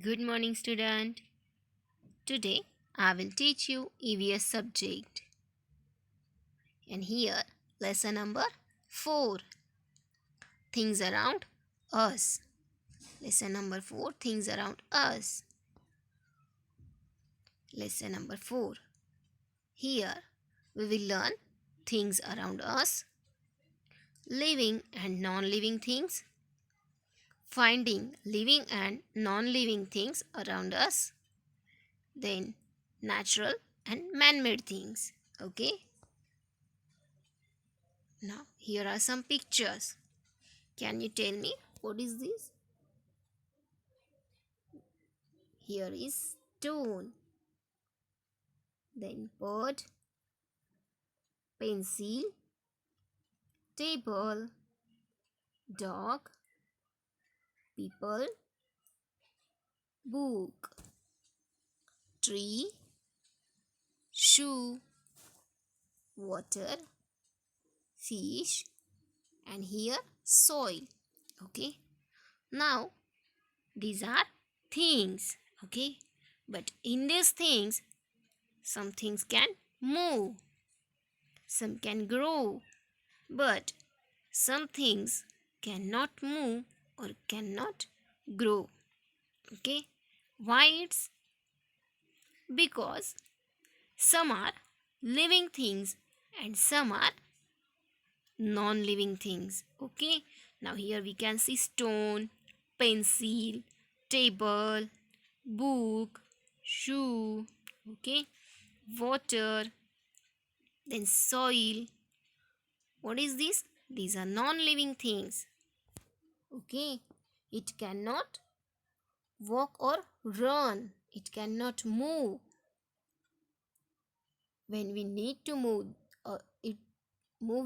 Good morning, student. Today I will teach you EVS subject. And here, lesson number 4 Things around us. Lesson number 4 Things around us. Lesson number 4. Here we will learn things around us, living and non living things, finding living and non living things around us, then natural and man made things. Okay? Now, here are some pictures. Can you tell me what is this? Here is stone, then bird, pencil, table, dog, people, book, tree, shoe, water, fish, and here soil. Okay. Now these are things. Okay. But in these things, some things can move, some can grow, but some things cannot move or cannot grow. Okay. Why it's because some are living things and some are non living things. Okay. Now here we can see stone, pencil, table, book, shoe, okay, water, then soil. What is this? These are non living things. Okay. It cannot walk or run. It cannot move. When we need to move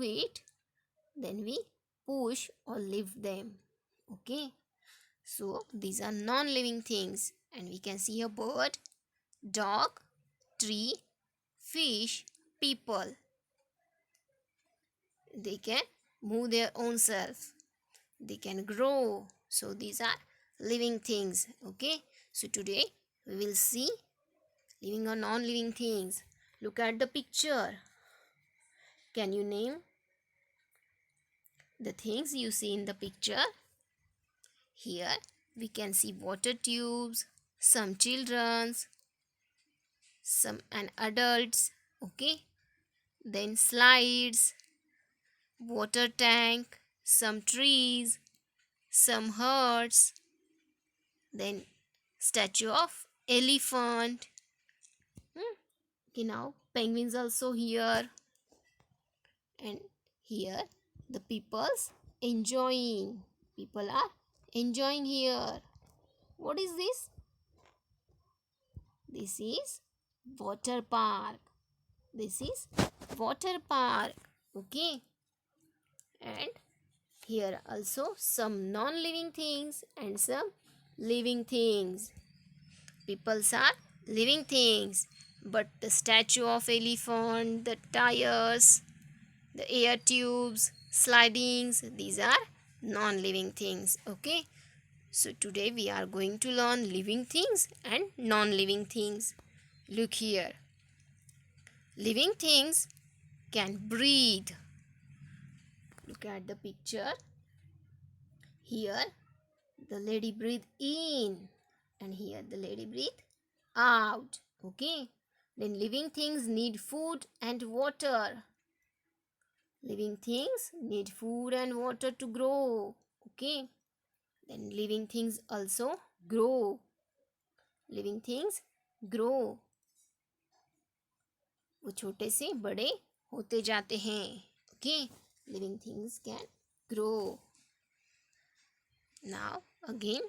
it, then we push or lift them. Okay. So these are non-living things, and we can see a bird, dog, tree, fish, people. They can move their own self. They can grow. So these are living things. Okay. So today we will see living or non-living things. Look at the picture. Can you name the things you see in the picture? Here we can see water tubes, some children's, some and adults, okay? Then slides, water tank, some trees, some hearts, then statue of elephant. Okay, now penguins also here, and here the people's enjoying. People are enjoying here. What is this? This is water park. This is water park. Okay. And here also some non-living things and some living things. Peoples are living things. But the statue of elephant, the tires, the air tubes, slidings, these are non-living things. Okay. So today we are going to learn living things and non-living things. Look here. Living things can breathe. Look at the picture. Here the lady breathe in and here the lady breathe out. Okay. Then living things need food and water. Living things need food and water to grow. Okay. Then living things also grow. Living things grow. वो छोटे से बड़े होते जाते हैं. Okay. Living things can grow. Now again,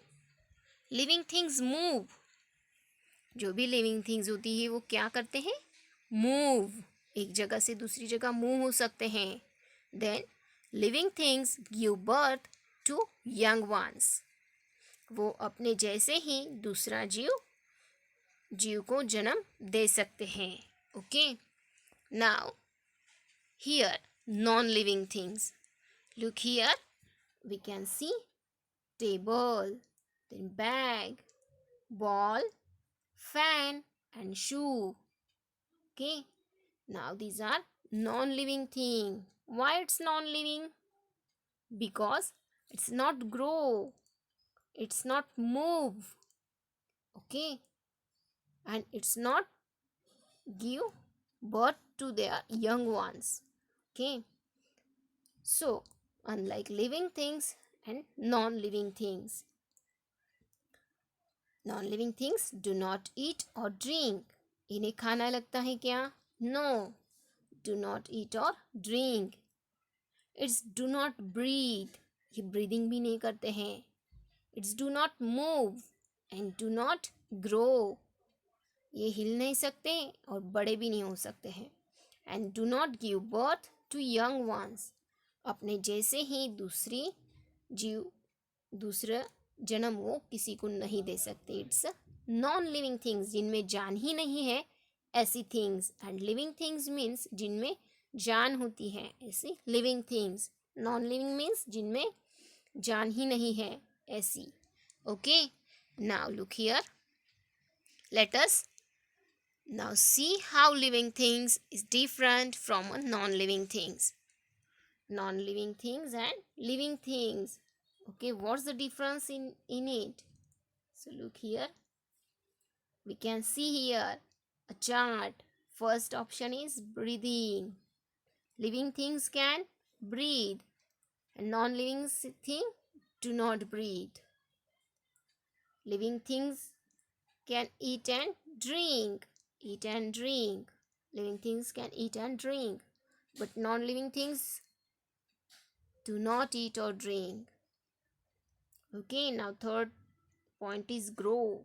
living things move. जो भी living things होती है वो क्या करते हैं? मूव. एक जगह से दूसरी जगह मूव हो सकते हैं. Then living things give birth to young ones. वो अपने जैसे ही दूसरा जीव को जन्म दे सकते हैं. Okay. Now here non living things. Look here. We can see table, then bag, ball, fan, and shoe. Okay. Now these are non-living thing. Why it's non-living? Because it's not grow, it's not move. Okay. And it's not give birth to their young ones. Okay. So unlike living things and non-living things, non-living things do not eat or drink. इन्हें खाना लगता है क्या? No, do not eat or drink. It's do not breathe. ये breathing भी नहीं करते हैं. It's do not move and do not grow. ये हिल नहीं सकते और बड़े भी नहीं हो सकते हैं. And do not give birth to young ones. अपने जैसे ही दूसरा जन्म वो किसी को नहीं दे सकते. इट्स नॉन लिविंग थिंग्स, जिनमें जान ही नहीं है ऐसी things. And living things means जिनमें जान होती है ऐसी living things. Non living means जिनमें जान ही नहीं है ऐसी. Okay, now look here, let us now see how living things is different from a non-living things. Non-living things and living things. Okay, what's the difference in it? So look here. We can see here a chart. First option is breathing. Living things can breathe and non-living thing do not breathe. Living things can eat and drink. Eat and drink. Living things can eat and drink, but non-living things do not eat or drink. Okay, now third point is grow.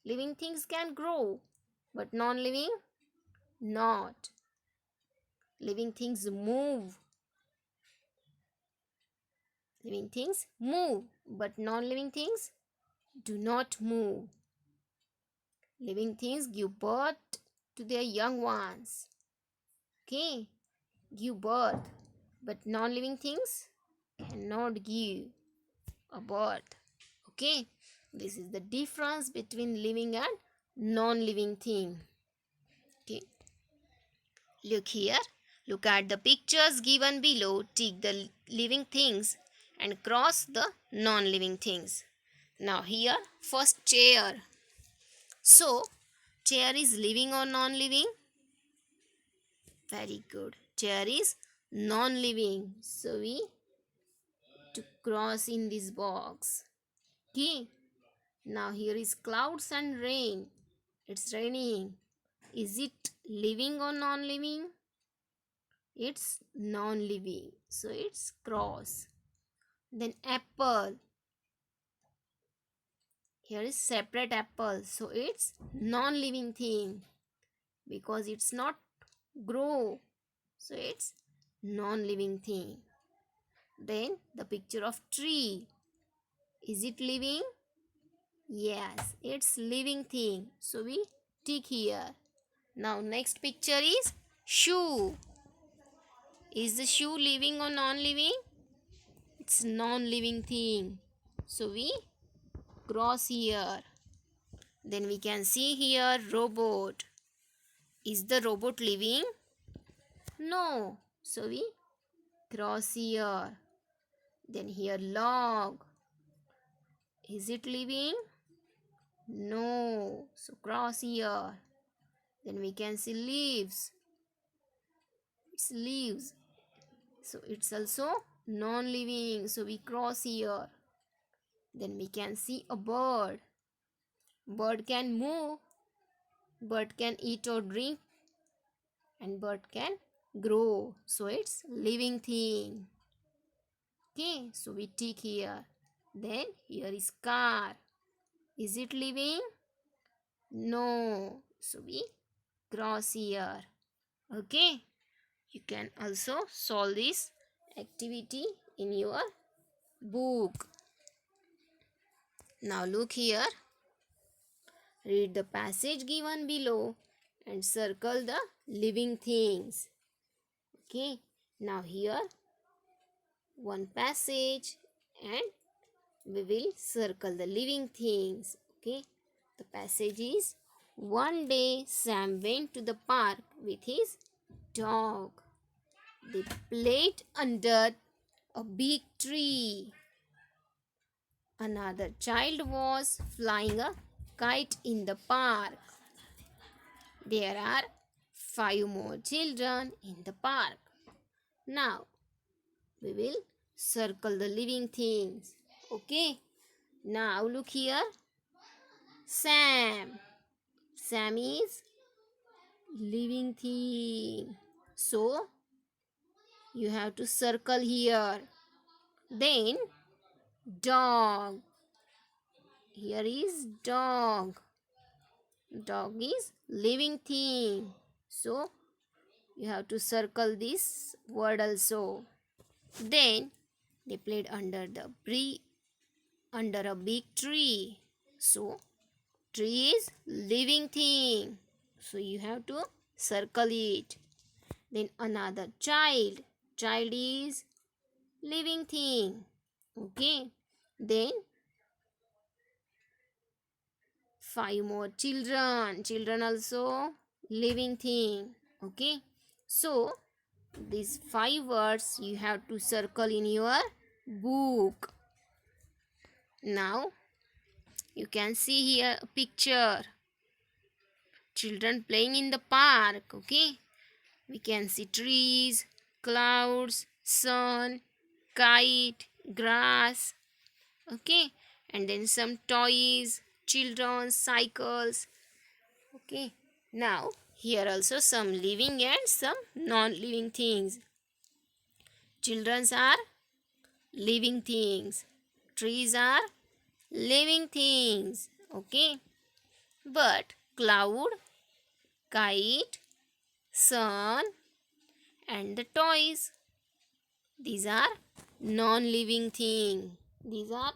Living things can grow, but non-living not. Living things move. Living things move, but non-living things do not move. Living things give birth to their young ones. Okay, give birth, but non-living things cannot give a birth. Okay, this is the difference between living and non-living thing. Okay, look here, look at the pictures given below. Tick the living things and cross the non-living things. Now here, first chair. So chair is living or non-living? Very good, chair is non-living, so we to cross in this box. Okay, now here is clouds and rain. It's raining. Is it living or non-living? It's non-living, so it's cross. Then apple. Here is separate apple, so it's non-living thing because it's not grow, so it's non-living thing. Then the picture of tree. Is it living? Yes, it's living thing, so we tick here. Now next picture is shoe. Is the shoe living or non-living? It's non-living thing, so we cross here. Then we can see here robot. Is the robot living? No, so we cross here. Then here log. Is it living? No, so cross here. Then we can see leaves. It's leaves, so it's also non-living, so we cross here. Then we can see a bird. Bird can move, bird can eat or drink, and bird can grow, so it's living thing. Okay, so we tick here. Then here is car. Is it living? No, so we cross here. Okay, you can also solve this activity in your book. Now look here, read the passage given below and circle the living things. Okay, now here one passage and we will circle the living things. Okay, The passage is, one day Sam went to the park with his dog. They played under a big tree. Another child was flying a kite in the park. There are 5 more children in the park. Now we will circle the living things. Okay. Now look here. Sam. Sam is living thing. So you have to circle here. Then dog. Here is dog. Dog is living thing. So you have to circle this word also. Then they played under a big tree. So tree is living thing. So you have to circle it. Then another child. Child is living thing. Okay. Then 5 more children. Children also living thing. Okay. So these 5 words you have to circle in your book. Now you can see here a picture. Children playing in the park. Okay. We can see trees, clouds, sun, kite, grass. Okay. And then some toys, children, cycles. Okay. Now here also some living and some non-living things. Children are living things. Trees are living things. Okay. But cloud, kite, sun and the toys, these are non-living thing. These are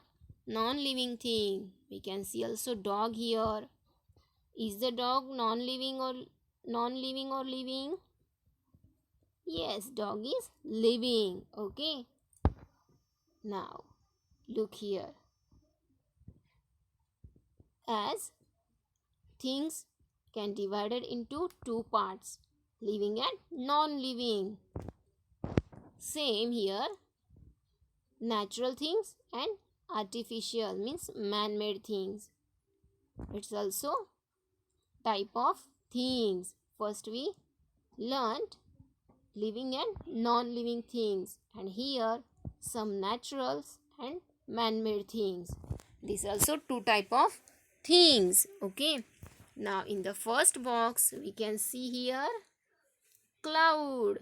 non-living thing. We can see also dog here. Is the dog non-living or living? Yes, dog is living. Okay. Now look here. As things can divided into 2 parts, living and non-living. Same here, natural things and artificial means man-made things. It's also type of things. First we learned living and non-living things, and here some naturals and man-made things. These also 2 type of things. Okay. Now in the first box we can see here cloud.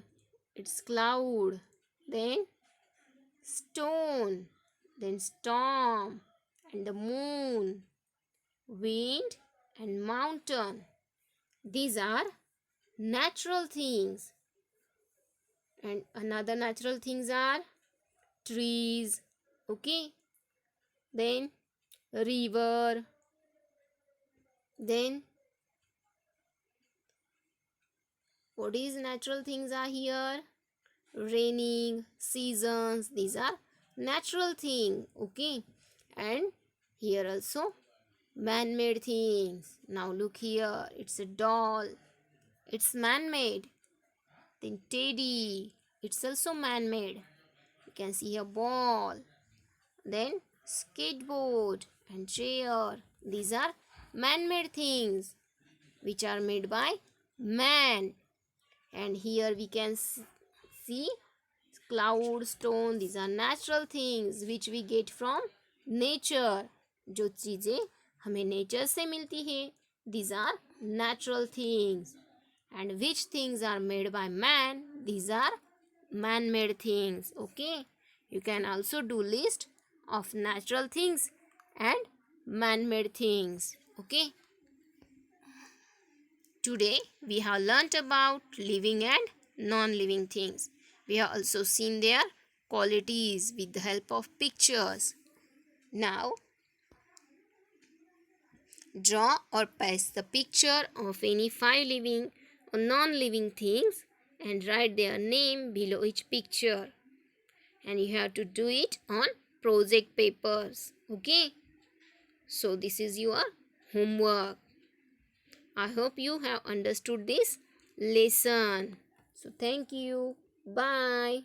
It's cloud. Then stone. Then storm and the moon, wind and mountain. These are natural things. And another natural things are trees. Okay. Then river. Then what is natural things are here? Raining, seasons. These are natural thing. Okay. And here also man-made things. Now look here. It's a doll. It's man-made. Then teddy. It's also man-made. You can see a ball. Then skateboard and chair. These are man-made things which are made by man. And here we can see cloud, stone. These are natural things which we get from nature. जो चीज़ें हमें nature से मिलती है, these are natural things. And which things are made by man? These are man-made things. Okay. You can also do list of natural things and man-made things. Okay. Today we have learnt about living and non-living things. We have also seen their qualities with the help of pictures. Now draw or paste the picture of any 5 living or non-living things and write their name below each picture. And you have to do it on project papers. Okay. So this is your homework. I hope you have understood this lesson. So thank you. Bye.